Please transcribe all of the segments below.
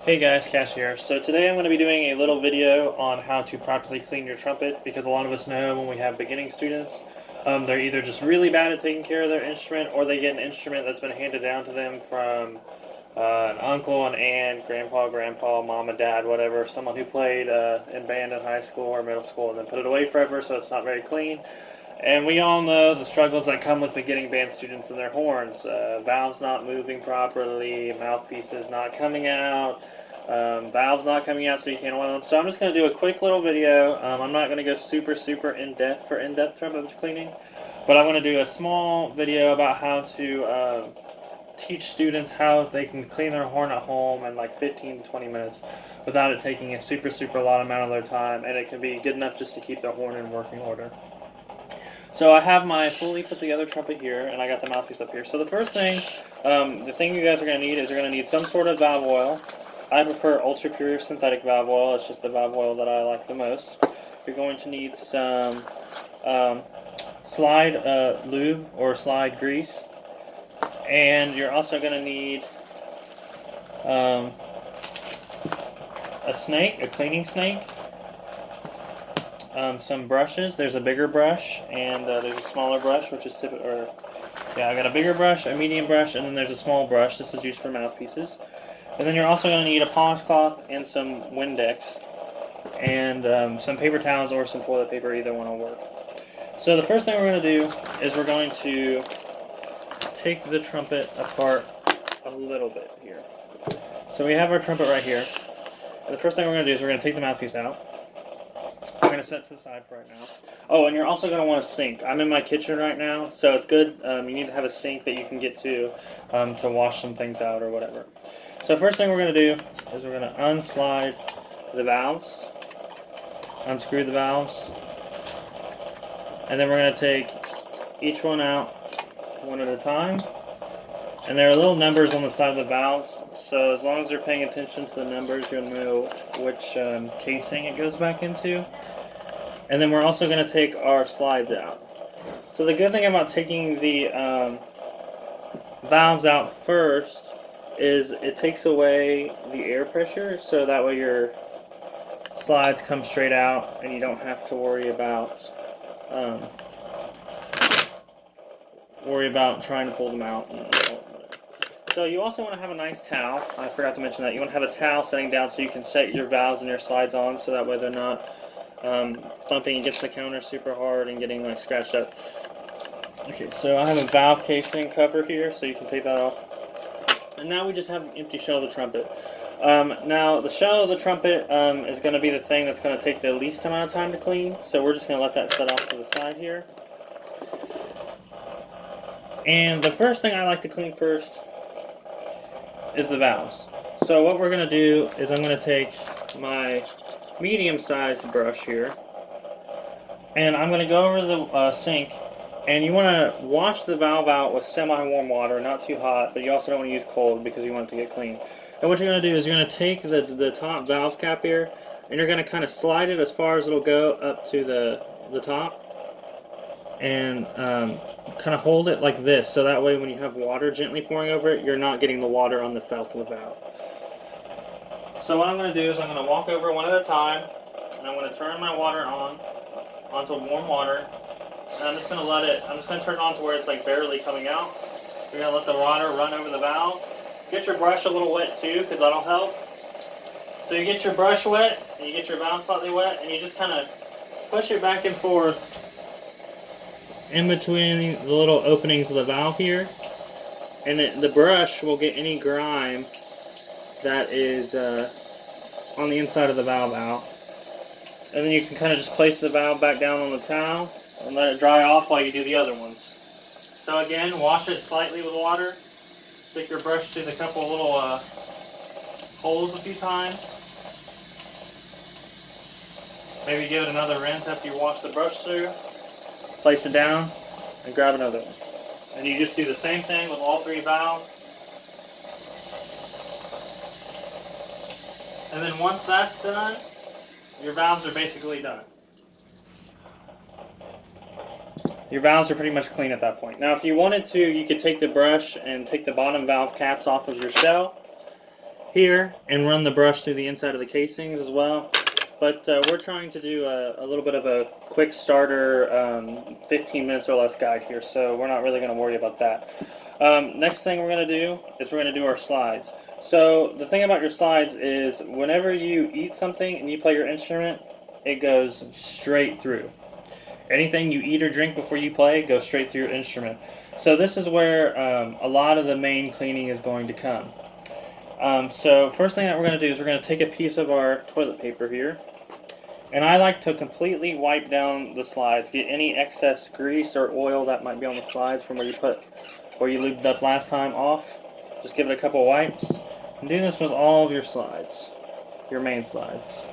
Hey guys, Cash here. So today I'm going to be doing a little video on how to properly clean your trumpet, because a lot of us know when we have beginning students, they're either just really bad at taking care of their instrument, or they get an instrument that's been handed down to them from an uncle, an aunt, grandpa, mom and dad, whatever, someone who played in band in high school or middle school and then put it away forever, so it's not very clean. And we all know the struggles that come with beginning band students and their horns. Valves not moving properly, mouthpieces not coming out, valves not coming out so you can't oil them. So I'm just going to do a quick little video. I'm not going to go super in-depth for in-depth trumpet cleaning, but I'm going to do a small video about how to teach students how they can clean their horn at home in like 15 to 20 minutes without it taking a super lot amount of their time, and it can be good enough just to keep their horn in working order. So I have my fully put together trumpet here, and I got the mouthpiece up here. So the first thing, the thing you guys are going to need is you're going to need some sort of valve oil. I prefer ultra pure synthetic valve oil. It's just the valve oil that I like the most. You're going to need some slide lube or slide grease, and you're also going to need a snake, a cleaning snake. Some brushes. There's a bigger brush and there's a smaller brush, which is typical. Yeah, I got a bigger brush, a medium brush, and then there's a small brush. This is used for mouthpieces. And then you're also going to need a polish cloth and some Windex and some paper towels or some toilet paper. Either one will work. So the first thing we're going to do is we're going to take the trumpet apart a little bit here. So we have our trumpet right here. And the first thing we're going to do is we're going to take the mouthpiece out. I'm going to set to the side for right now. Oh, and you're also going to want a sink. I'm in my kitchen right now, so it's good. You need to have a sink that you can get to wash some things out or whatever. So first thing we're going to do is we're going to unslide the valves, unscrew the valves, and then we're going to take each one out one at a time. And there are little numbers on the side of the valves, so as long as you're paying attention to the numbers, you'll know which casing it goes back into. And then we're also going to take our slides out. So the good thing about taking the valves out first is it takes away the air pressure, so that way your slides come straight out and you don't have to worry about trying to pull them out. So you also want to have a nice towel. I forgot to mention that. You want to have a towel sitting down so you can set your valves and your slides on, so that way they're not bumping against the counter super hard and getting like scratched up. Okay, so I have a valve casing cover here, so you can take that off. And now we just have the empty shell of the trumpet. Now the shell of the trumpet is going to be the thing that's going to take the least amount of time to clean, so we're just going to let that set off to the side here. And the first thing I like to clean first is the valves. So what we're going to do is I'm going to take my medium-sized brush here, and I'm going to go over to the sink, and you want to wash the valve out with semi-warm water, not too hot, but you also don't want to use cold because you want it to get clean. And what you're going to do is you're going to take the top valve cap here, and you're going to kind of slide it as far as it'll go up to the top, and kind of hold it like this, so that way when you have water gently pouring over it, you're not getting the water on the felt of the valve. So what I'm going to do is I'm going to walk over one at a time, and I'm going to turn my water onto warm water, and I'm just going to turn it on to where it's like barely coming out. You're going to let the water run over the valve. Get your brush a little wet too, because that'll help. So you get your brush wet, and you get your valve slightly wet, and you just kind of push it back and forth in between the little openings of the valve here, and the brush will get any grime that is on the inside of the valve out. And then you can kind of just place the valve back down on the towel and let it dry off while you do the other ones. So again, wash it slightly with water, stick your brush through the couple little holes a few times. Maybe give it another rinse after you wash the brush through. Place it down and grab another one. And you just do the same thing with all three valves. And then once that's done, your valves are basically done. Your valves are pretty much clean at that point. Now if you wanted to, you could take the brush and take the bottom valve caps off of your shell here and run the brush through the inside of the casings as well. But we're trying to do a little bit of a quick starter 15 minutes or less guide here, so we're not really going to worry about that. Next thing we're going to do is we're going to do our slides. So the thing about your slides is whenever you eat something and you play your instrument, it goes straight through. Anything you eat or drink before you play goes straight through your instrument. So this is where a lot of the main cleaning is going to come. So first thing that we're going to do is we're going to take a piece of our toilet paper here. And I like to completely wipe down the slides, get any excess grease or oil that might be on the slides from where you lubed up last time off. Just give it a couple wipes. And do this with all of your slides, your main slides.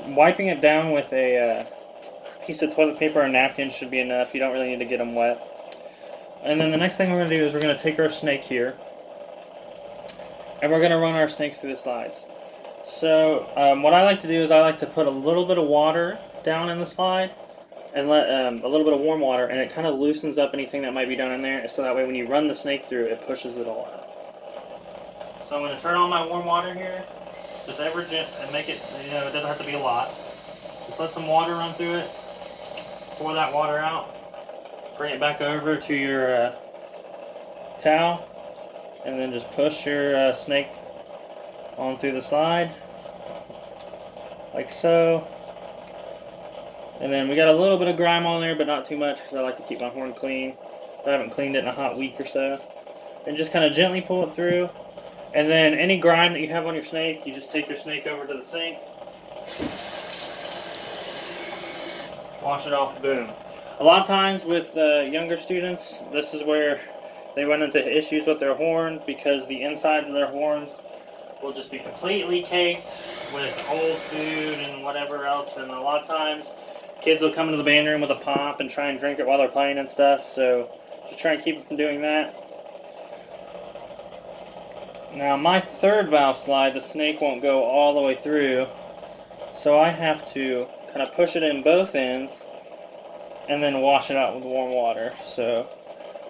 Wiping it down with a piece of toilet paper or napkin should be enough. You don't really need to get them wet. And then the next thing we're going to do is we're going to take our snake here, and we're going to run our snakes through the slides. So what I like to do is I like to put a little bit of water down in the slide, and let a little bit of warm water, and it kind of loosens up anything that might be down in there, so that way when you run the snake through, it pushes it all out. So I'm going to turn on my warm water here, just ever and make it, it doesn't have to be a lot. Just let some water run through it, pour that water out, bring it back over to your towel, and then just push your snake on through the slide, like so. And then we got a little bit of grime on there, but not too much because I like to keep my horn clean. I haven't cleaned it in a hot week or so. And just kind of gently pull it through. And then any grime that you have on your snake, you just take your snake over to the sink, wash it off, boom. A lot of times with younger students, this is where they run into issues with their horn because the insides of their horns will just be completely caked with old food and whatever else. And a lot of times, kids will come into the band room with a pop and try and drink it while they're playing and stuff. So just try and keep them from doing that. Now my third valve slide, the snake won't go all the way through, so I have to kind of push it in both ends and then wash it out with warm water. So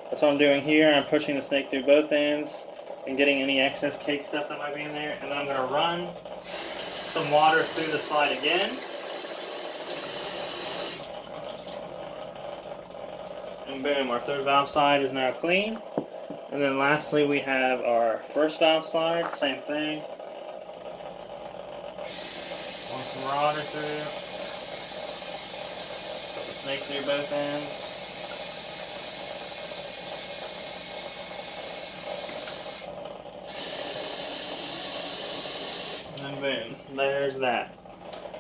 that's what I'm doing here. I'm pushing the snake through both ends and getting any excess cake stuff that might be in there, and then I'm going to run some water through the slide again. And boom, our third valve slide is now clean. And then lastly, we have our first valve slide, same thing. Run some water through. Put the snake through both ends. And then boom, there's that.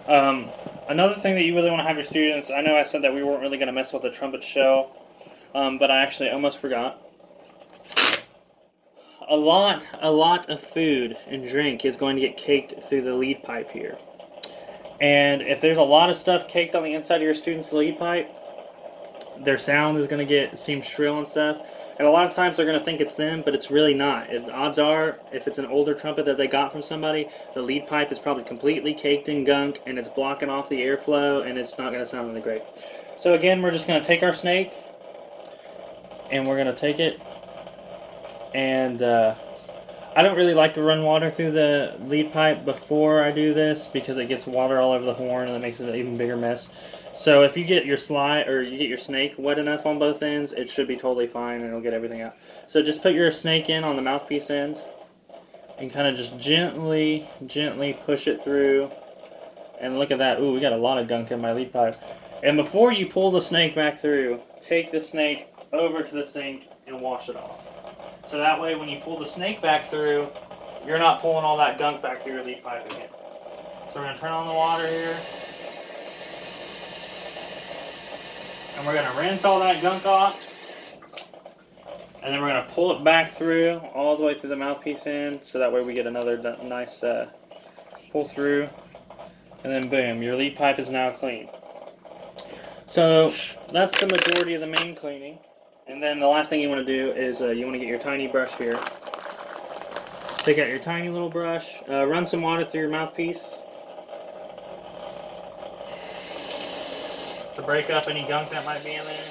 Another thing that you really want to have your students, I know I said that we weren't really going to mess with the trumpet shell, but I actually almost forgot. A lot of food and drink is going to get caked through the lead pipe here. And if there's a lot of stuff caked on the inside of your student's lead pipe, their sound is going to seem shrill and stuff. And a lot of times they're going to think it's them, but it's really not. Odds are, if it's an older trumpet that they got from somebody, the lead pipe is probably completely caked in gunk, and it's blocking off the airflow, and it's not going to sound really great. So again, we're just going to take our snake, and we're going to take it, and I don't really like to run water through the lead pipe before I do this because it gets water all over the horn and it makes it an even bigger mess. So if you get your slide or you get your snake wet enough on both ends, it should be totally fine and it'll get everything out. So just put your snake in on the mouthpiece end and kind of just gently push it through. And look at that. Ooh, we got a lot of gunk in my lead pipe. And before you pull the snake back through, take the snake over to the sink and wash it off. So that way when you pull the snake back through, you're not pulling all that gunk back through your lead pipe again. So we're going to turn on the water here. And we're going to rinse all that gunk off. And then we're going to pull it back through, all the way through the mouthpiece end. So that way we get another nice pull through. And then boom, your lead pipe is now clean. So that's the majority of the main cleaning. And then the last thing you want to do is you want to get your tiny brush here. Take out your tiny little brush, run some water through your mouthpiece. to break up any gunk that might be in there.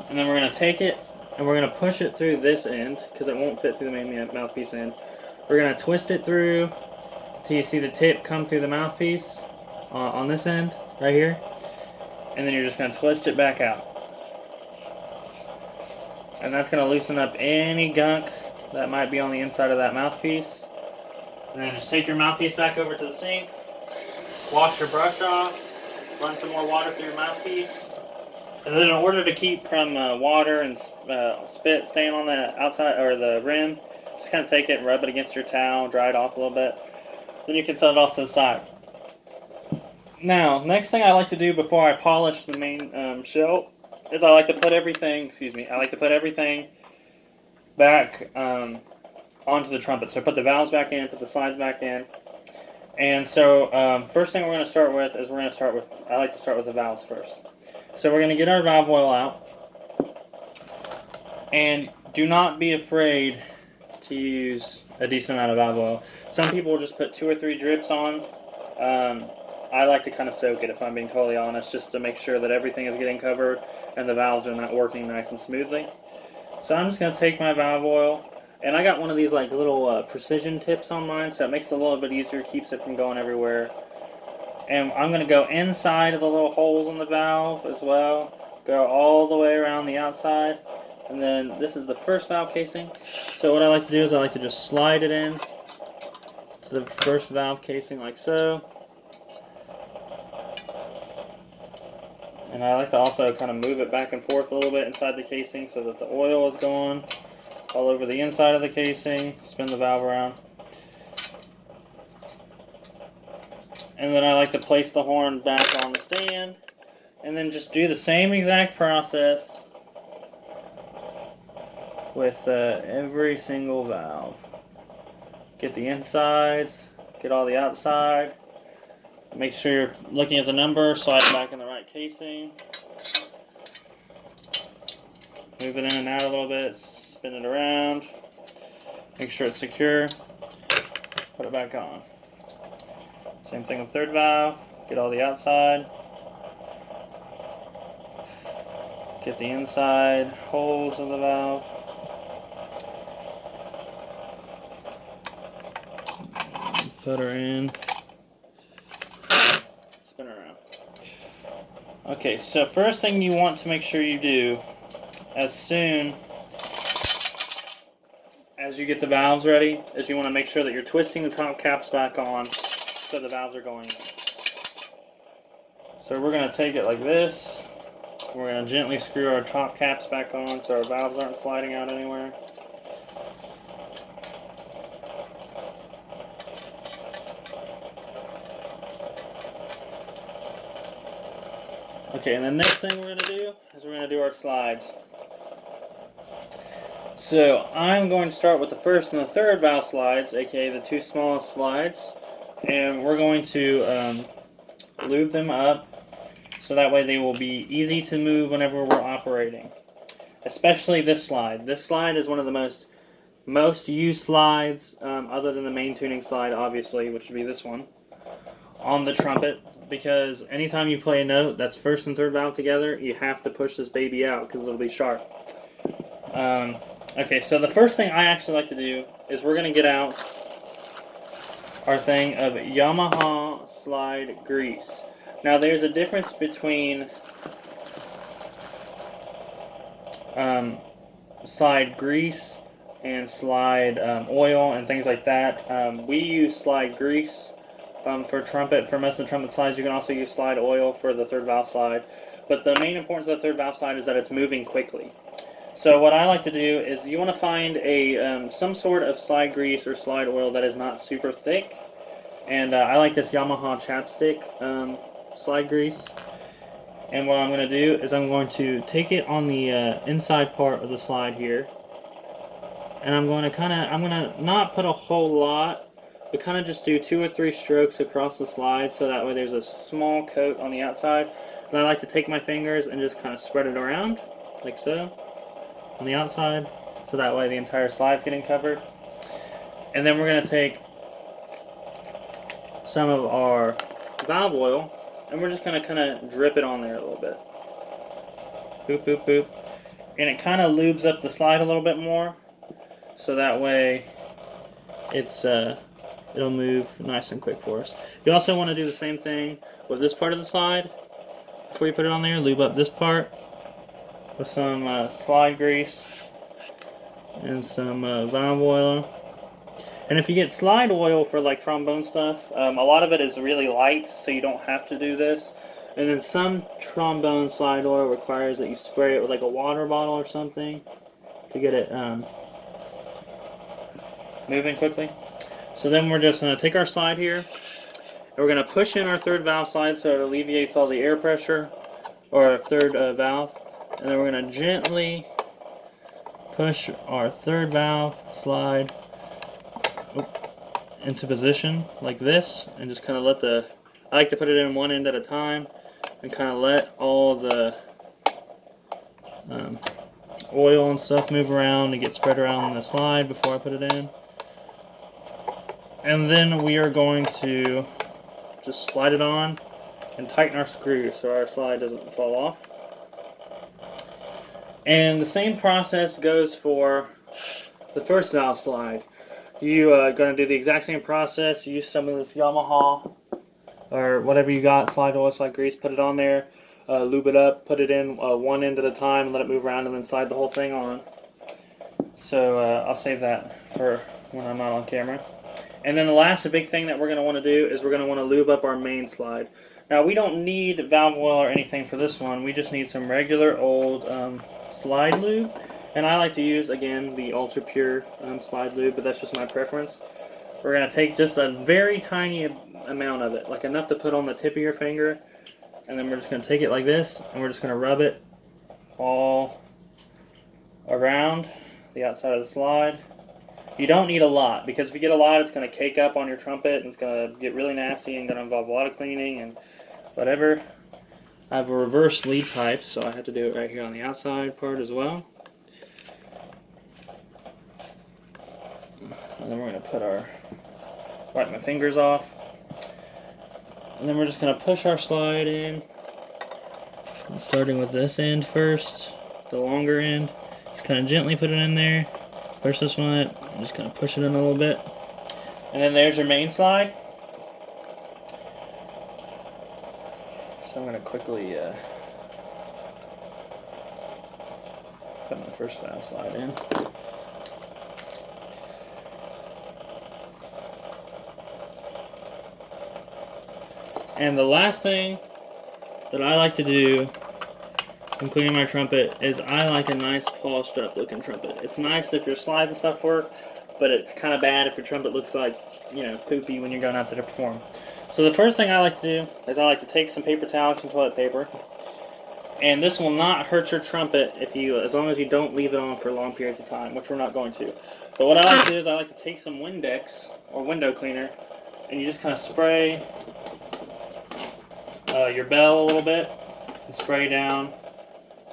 And then we're going to take it and we're going to push it through this end because it won't fit through the main mouthpiece end. We're going to twist it through until you see the tip come through the mouthpiece on this end right here. And then you're just going to twist it back out. And that's going to loosen up any gunk that might be on the inside of that mouthpiece. And then just take your mouthpiece back over to the sink, wash your brush off, run some more water through your mouthpiece. And then in order to keep from water and spit staying on the outside or the rim, just kind of take it and rub it against your towel, dry it off a little bit. Then you can set it off to the side. Now, next thing I like to do before I polish the main shell is I like to put everything, back onto the trumpet. So put the valves back in, put the slides back in. And so first thing we're going to start with is I like to start with the valves first. So we're going to get our valve oil out. And do not be afraid to use a decent amount of valve oil. Some people will just put 2 or 3 drips on. I like to kind of soak it, if I'm being totally honest, just to make sure that everything is getting covered and the valves are not working nice and smoothly. So I'm just going to take my valve oil, and I got one of these like little precision tips on mine, so it makes it a little bit easier, keeps it from going everywhere. And I'm going to go inside of the little holes in the valve as well, go all the way around the outside, and then this is the first valve casing. So what I like to do is I like to just slide it in to the first valve casing like so. And I like to also kind of move it back and forth a little bit inside the casing so that the oil is going all over the inside of the casing. Spin the valve around. And then I like to place the horn back on the stand. And then just do the same exact process with every single valve. Get the insides, get all the outside. Make sure you're looking at the number, slide it back in the right casing. Move it in and out a little bit, spin it around. Make sure it's secure. Put it back on. Same thing with third valve. Get all the outside. Get the inside holes of the valve. Put her in. Spin her around. Okay, so first thing you want to make sure you do as soon as you get the valves ready is you want to make sure that you're twisting the top caps back on so the valves are going in. So we're going to take it like this. We're going to gently screw our top caps back on so our valves aren't sliding out anywhere. Okay, and the next thing we're going to do is we're going to do our slides. So I'm going to start with the first and the third valve slides, aka the 2 smallest slides, and we're going to lube them up so that way they will be easy to move whenever we're operating. Especially this slide. This slide is one of the most used slides, other than the main tuning slide, obviously, which would be this one, on the trumpet. Because anytime you play a note that's first and third valve together, you have to push this baby out because it'll be sharp. Okay, so the first thing I actually like to do is we're going to get out our thing of Yamaha slide grease. Now there's a difference between slide grease and slide oil and things like that. We use slide grease for trumpet. For most of the trumpet slides, you can also use slide oil for the third valve slide. But the main importance of the third valve slide is that it's moving quickly. So what I like to do is you want to find a some sort of slide grease or slide oil that is not super thick. And I like this Yamaha chapstick slide grease. And what I'm going to do is I'm going to take it on the inside part of the slide here. And I'm going to not put a whole lot, but kind of just do 2 or 3 strokes across the slide so that way there's a small coat on the outside. And I like to take my fingers and just kind of spread it around, like so, on the outside, so that way the entire slide's getting covered. And then we're going to take some of our valve oil, and we're just going to kind of drip it on there a little bit. Boop, boop, boop. And it kind of lubes up the slide a little bit more, so that way it'll move nice and quick for us. You also want to do the same thing with this part of the slide. Before you put it on there, lube up this part with some slide grease and some valve oil. And if you get slide oil for like trombone stuff, a lot of it is really light, so you don't have to do this. And then some trombone slide oil requires that you spray it with like a water bottle or something to get it moving quickly. So then we're just going to take our slide here, and we're going to push in our third valve slide so it alleviates all the air pressure, or our third valve. And then we're going to gently push our third valve slide into position like this, and just kind of let I like to put it in one end at a time and kind of let all the oil and stuff move around and get spread around the slide before I put it in. And then we are going to just slide it on and tighten our screws so our slide doesn't fall off. And the same process goes for the first valve slide. You are going to do the exact same process. Use some of this Yamaha or whatever you got, slide oil, slide grease, put it on there, lube it up, put it in one end at a time, and let it move around, and then slide the whole thing on. So I'll save that for when I'm not on camera. And then the last big thing that we're going to want to do is we're going to want to lube up our main slide. Now we don't need valve oil or anything for this one. We just need some regular old slide lube. And I like to use, again, the ultra pure slide lube, but that's just my preference. We're going to take just a very tiny amount of it, like enough to put on the tip of your finger. And then we're just going to take it like this, and we're just going to rub it all around the outside of the slide. You don't need a lot, because if you get a lot, it's going to cake up on your trumpet, and it's going to get really nasty and going to involve a lot of cleaning and whatever. I have a reverse lead pipe, so I have to do it right here on the outside part as well. And then we're going to wipe my fingers off. And then we're just going to push our slide in. And starting with this end first, the longer end. Just kind of gently put it in there. Push this one up. Just kind of push it in a little bit. And then there's your main slide. So I'm going to quickly put my first valve slide in. And the last thing that I like to do when cleaning my trumpet is I like a nice polished up looking trumpet. It's nice if your slides and stuff work, but it's kind of bad if your trumpet looks like, poopy when you're going out there to perform. So the first thing I like to do is I like to take some paper towels and toilet paper. And this will not hurt your trumpet as long as you don't leave it on for long periods of time, which we're not going to. But what I like to do is I like to take some Windex or window cleaner, and you just kind of spray your bell a little bit and spray down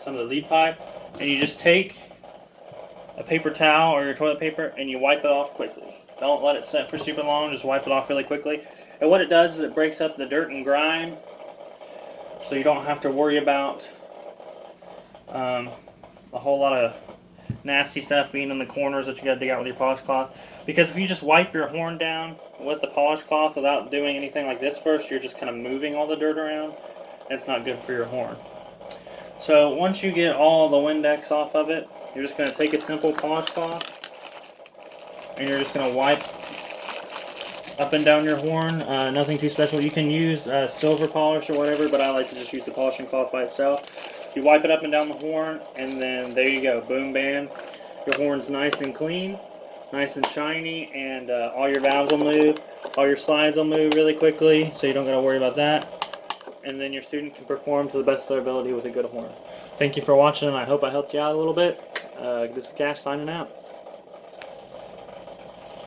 some of the lead pipe, and you just take a paper towel or your toilet paper and you wipe it off quickly. Don't let it set for super long, just wipe it off really quickly. And what it does is it breaks up the dirt and grime, so you don't have to worry about a whole lot of nasty stuff being in the corners that you got to dig out with your polish cloth. Because if you just wipe your horn down with the polish cloth without doing anything like this first, you're just kind of moving all the dirt around, and it's not good for your horn. So once you get all the Windex off of it, you're just going to take a simple polish cloth, and you're just going to wipe up and down your horn. Nothing too special. You can use silver polish or whatever, but I like to just use the polishing cloth by itself. You wipe it up and down the horn, and then there you go. Boom, bam. Your horn's nice and clean, nice and shiny, and all your valves will move. All your slides will move really quickly, so you don't got to worry about that. And then your student can perform to the best of their ability with a good horn. Thank you for watching, and I hope I helped you out a little bit. This is Cash signing out.